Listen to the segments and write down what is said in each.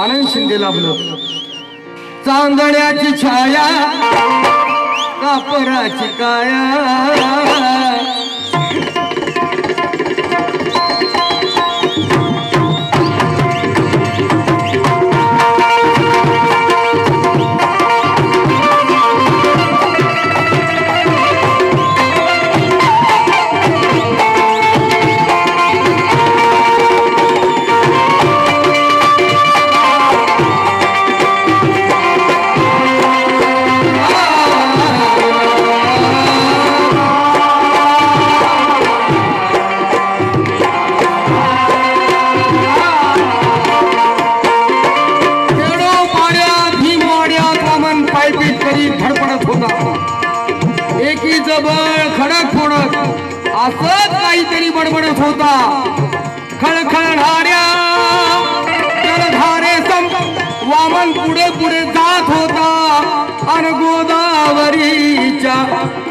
आनंद शिंदे लाभलं. चांदण्याची छाया कापराची काया असंच काहीतरी बडबडत होता. खळखळणाऱ्या जलधारे सम वामन पुढे पुढे जात होता आणि गोदावरीच्या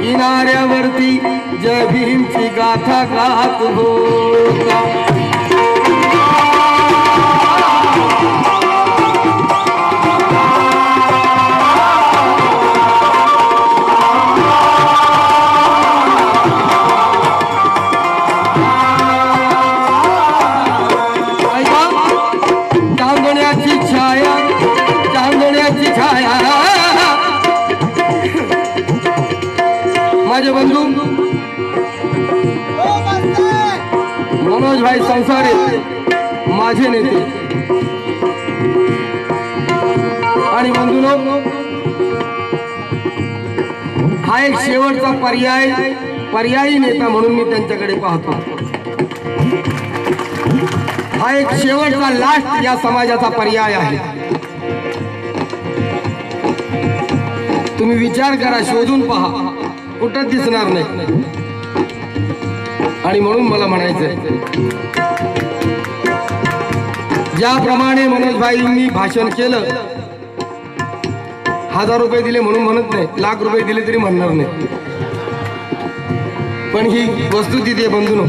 किनाऱ्यावरती जय भीमची गाथा गात होता. माझे बंधू मनोज भाई संसारे माझे नेते आणि बंधूंनो, हा एक शेवटचा पर्यायी नेता म्हणून मी त्यांच्याकडे पाहतो. हा एक शेवटचा लास्ट या समाजाचा पर्याय आहे. तुम्ही विचार करा, शोधून पहा, कुठंच दिसणार नाही. आणि म्हणून मला म्हणायचंय, ज्याप्रमाणे मनोजभाईंनी भाषण केलं, 1000 रुपये दिले म्हणून म्हणत नाही, लाख रुपये दिले तरी म्हणणार नाही. पण ही वस्तुस्थिती आहे बंधूंनो.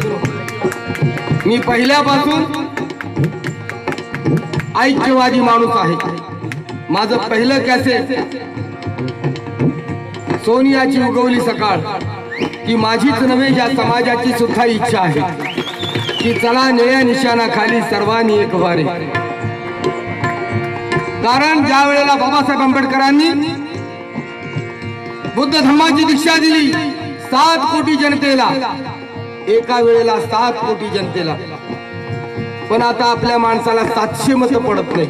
मी पहिल्यापासून ऐक्यवादी माणूस आहे. माझं पहिलं कॅसेट सोनियाची उगवली सकाळ की माझीच नव्हे, या समाजाची सुद्धा इच्छा आहे की चला निळ्या निशाणाखाली सर्वांनी एक वारे. कारण ज्या वेळेला बाबासाहेब आंबेडकरांनी बुद्ध धर्माची दीक्षा दिली 7 कोटी जनतेला, एका वेळेला 7 कोटी जनतेला, पण आता आपल्या माणसाला 700 मतं पडत नाही.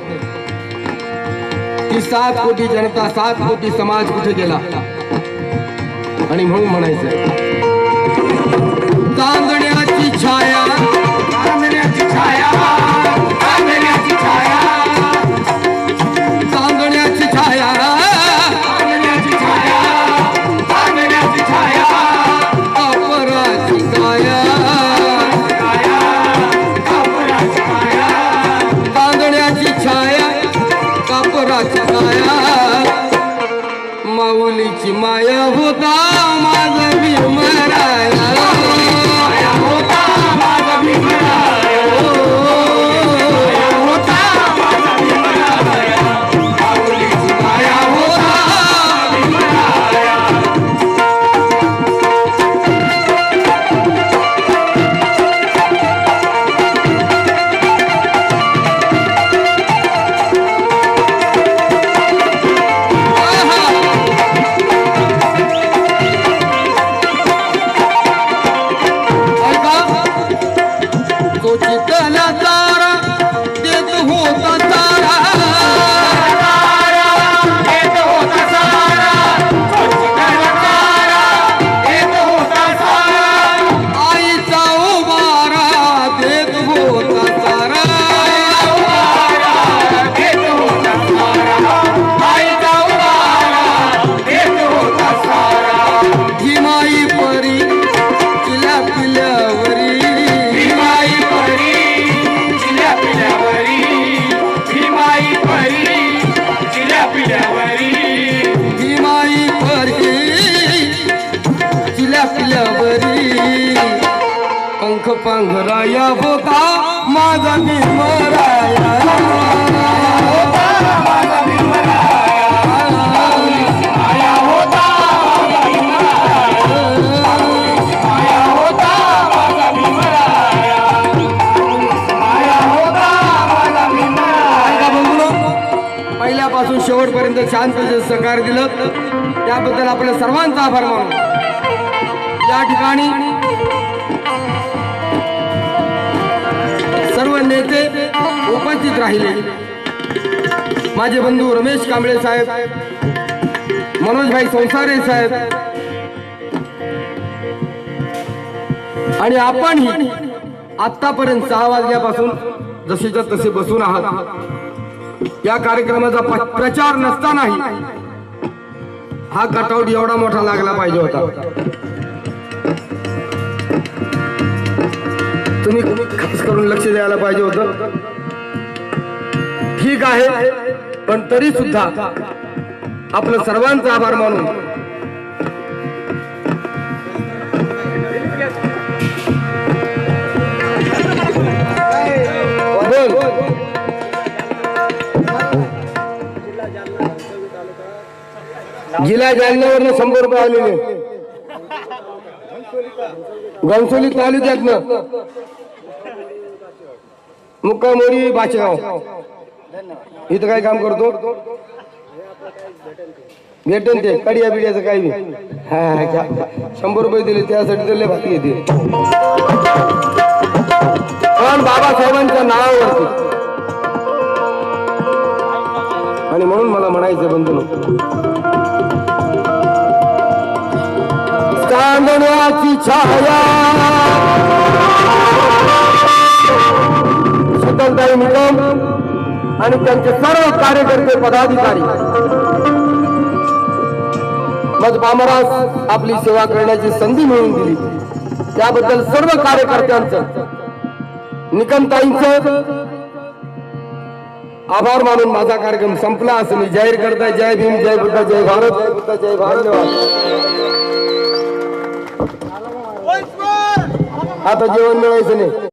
ती 7 कोटी जनता, 7 कोटी समाज कुठे गेला? आणि म्हणून म्हणायचं, चांदण्याची छाया, चांदण्याची छाया, चांदण्याची छाया, चांदण्याची छाया, चांदण्याची छाया, चांदण्याची छाया, कापराची काया, काया, कापराची काया, चांदण्याची छाया, कापराची काया, माऊलीची माया होता माझा भीमराया, माया होता माझा भीमराया, माया होता माझा भीमराया, माऊलीची माया होता भीमराया. पंख पांघराया होता माझा भीमराया. पहिल्यापासून शेवटपर्यंत शांततेचे सहकार्य दिलं त्याबद्दल आपल्या सर्वांचा आभार मानू. या ठिकाणी सर्व नेते उपस्थित राहिले. माझे बंधू रमेश कांबळे साहेब, मनोजभाई संसारे साहेब आणि आपणही आतापर्यंत 6 वाजल्यापासून जसेच्या तसे बसून आहात. या कार्यक्रमाचा प्रचार नसतानाही हा कटआउट एवढा मोठा लागला पाहिजे होता. तुम्ही खास करून लक्ष द्यायला पाहिजे होतं. ठीक आहे, पण तरी सुद्धा आपलं सर्वांचा आभार मानून जिल्हा जालन्यावरनं 100 रुपये आलेले. घनसोली तालुक्यातनं मुक्कामोरी बाचगाव इथं काय काम करतो भेटन ते कडिया बिड्याचं काही 100 रुपये दिले त्यासाठी दिले बाकी येते. पण बाबासाहेबांच्या नावावरती आणि म्हणून मला म्हणायचं बंधू चांदण्याची छाया शीतलताई निकम आणि त्यांचे सर्व कार्यकर्ते पदाधिकारी मग बामरास आपली सेवा करण्याची संधी मिळवून दिली त्याबद्दल सर्व कार्यकर्त्यांचं निकमताईंचं आभार मानून माझा कार्यक्रम संपला असं मी जाहीर करताय. जय भीम, जय बुद्ध, जय भारत, जय बुद्ध, जय भारत. आता जेवण मिळायचं नाही.